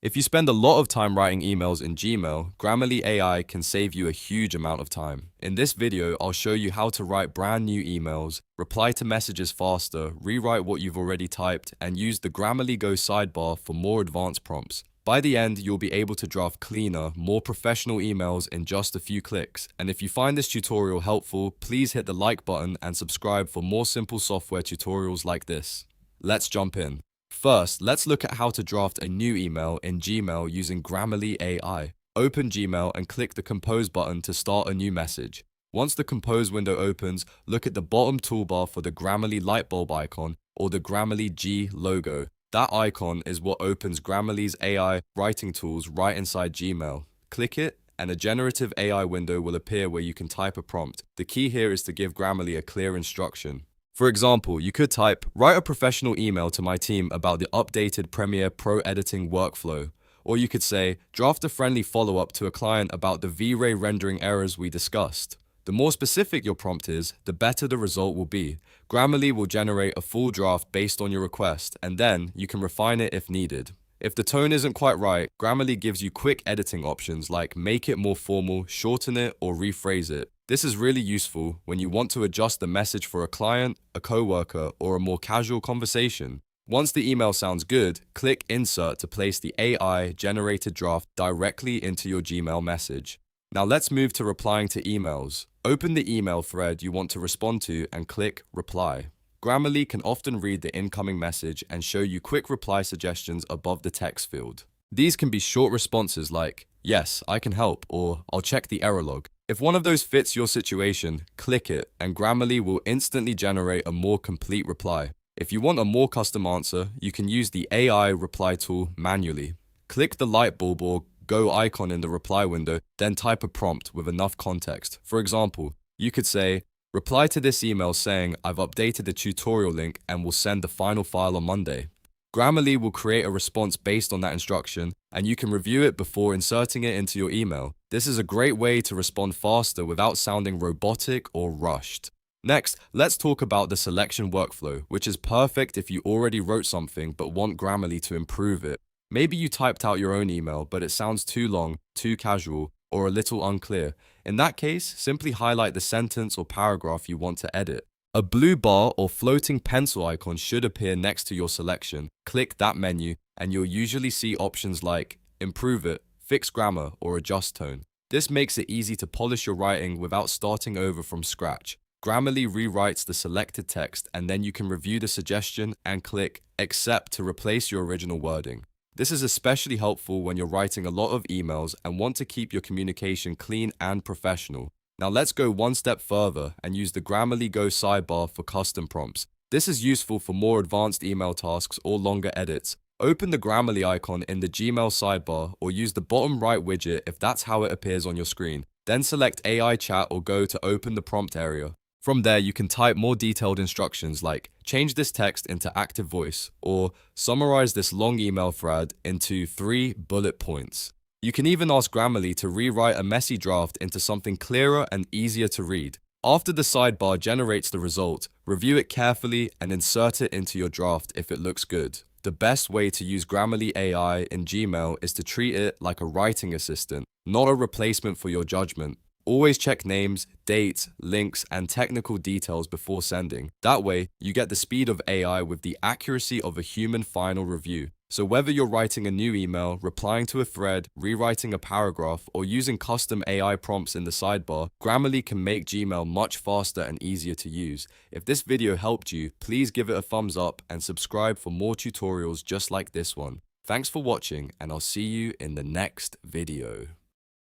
If you spend a lot of time writing emails in Gmail, Grammarly AI can save you a huge amount of time. In this video, I'll show you how to write brand new emails, reply to messages faster, rewrite what you've already typed, and use the Grammarly Go sidebar for more advanced prompts. By the end, you'll be able to draft cleaner, more professional emails in just a few clicks. And if you find this tutorial helpful, please hit the like button and subscribe for more simple software tutorials like this. Let's jump in. First, let's look at how to draft a new email in Gmail using Grammarly AI. Open Gmail and click the Compose button to start a new message. Once the Compose window opens, look at the bottom toolbar for the Grammarly lightbulb icon or the Grammarly G logo. That icon is what opens Grammarly's AI writing tools right inside Gmail. Click it, and a generative AI window will appear where you can type a prompt. The key here is to give Grammarly a clear instruction. For example, you could type, "Write a professional email to my team about the updated Premiere Pro editing workflow." Or you could say, "Draft a friendly follow-up to a client about the V-Ray rendering errors we discussed." The more specific your prompt is, the better the result will be. Grammarly will generate a full draft based on your request, and then you can refine it if needed. If the tone isn't quite right, Grammarly gives you quick editing options like make it more formal, shorten it, or rephrase it. This is really useful when you want to adjust the message for a client, a coworker, or a more casual conversation. Once the email sounds good, click Insert to place the AI-generated draft directly into your Gmail message. Now let's move to replying to emails. Open the email thread you want to respond to and click Reply. Grammarly can often read the incoming message and show you quick reply suggestions above the text field. These can be short responses like, "Yes, I can help," or "I'll check the error log." If one of those fits your situation, click it, and Grammarly will instantly generate a more complete reply. If you want a more custom answer, you can use the AI reply tool manually. Click the light bulb or Go icon in the reply window, then type a prompt with enough context. For example, you could say, "Reply to this email saying I've updated the tutorial link and will send the final file on Monday." Grammarly will create a response based on that instruction, and you can review it before inserting it into your email. This is a great way to respond faster without sounding robotic or rushed. Next, let's talk about the selection workflow, which is perfect if you already wrote something but want Grammarly to improve it. Maybe you typed out your own email, but it sounds too long, too casual, or a little unclear. In that case, simply highlight the sentence or paragraph you want to edit. A blue bar or floating pencil icon should appear next to your selection. Click that menu, and you'll usually see options like Improve it, Fix grammar, or Adjust tone. This makes it easy to polish your writing without starting over from scratch. Grammarly rewrites the selected text, and then you can review the suggestion and click Accept to replace your original wording. This is especially helpful when you're writing a lot of emails and want to keep your communication clean and professional. Now let's go one step further and use the Grammarly Go sidebar for custom prompts. This is useful for more advanced email tasks or longer edits. Open the Grammarly icon in the Gmail sidebar or use the bottom right widget if that's how it appears on your screen. Then select AI Chat or Go to open the prompt area. From there, you can type more detailed instructions like change this text into active voice or summarize this long email thread into 3 bullet points. You can even ask Grammarly to rewrite a messy draft into something clearer and easier to read. After the sidebar generates the result, review it carefully and insert it into your draft if it looks good. The best way to use Grammarly AI in Gmail is to treat it like a writing assistant, not a replacement for your judgment. Always check names, dates, links, and technical details before sending. That way, you get the speed of AI with the accuracy of a human final review. So whether you're writing a new email, replying to a thread, rewriting a paragraph, or using custom AI prompts in the sidebar, Grammarly can make Gmail much faster and easier to use. If this video helped you, please give it a thumbs up and subscribe for more tutorials just like this one. Thanks for watching, and I'll see you in the next video.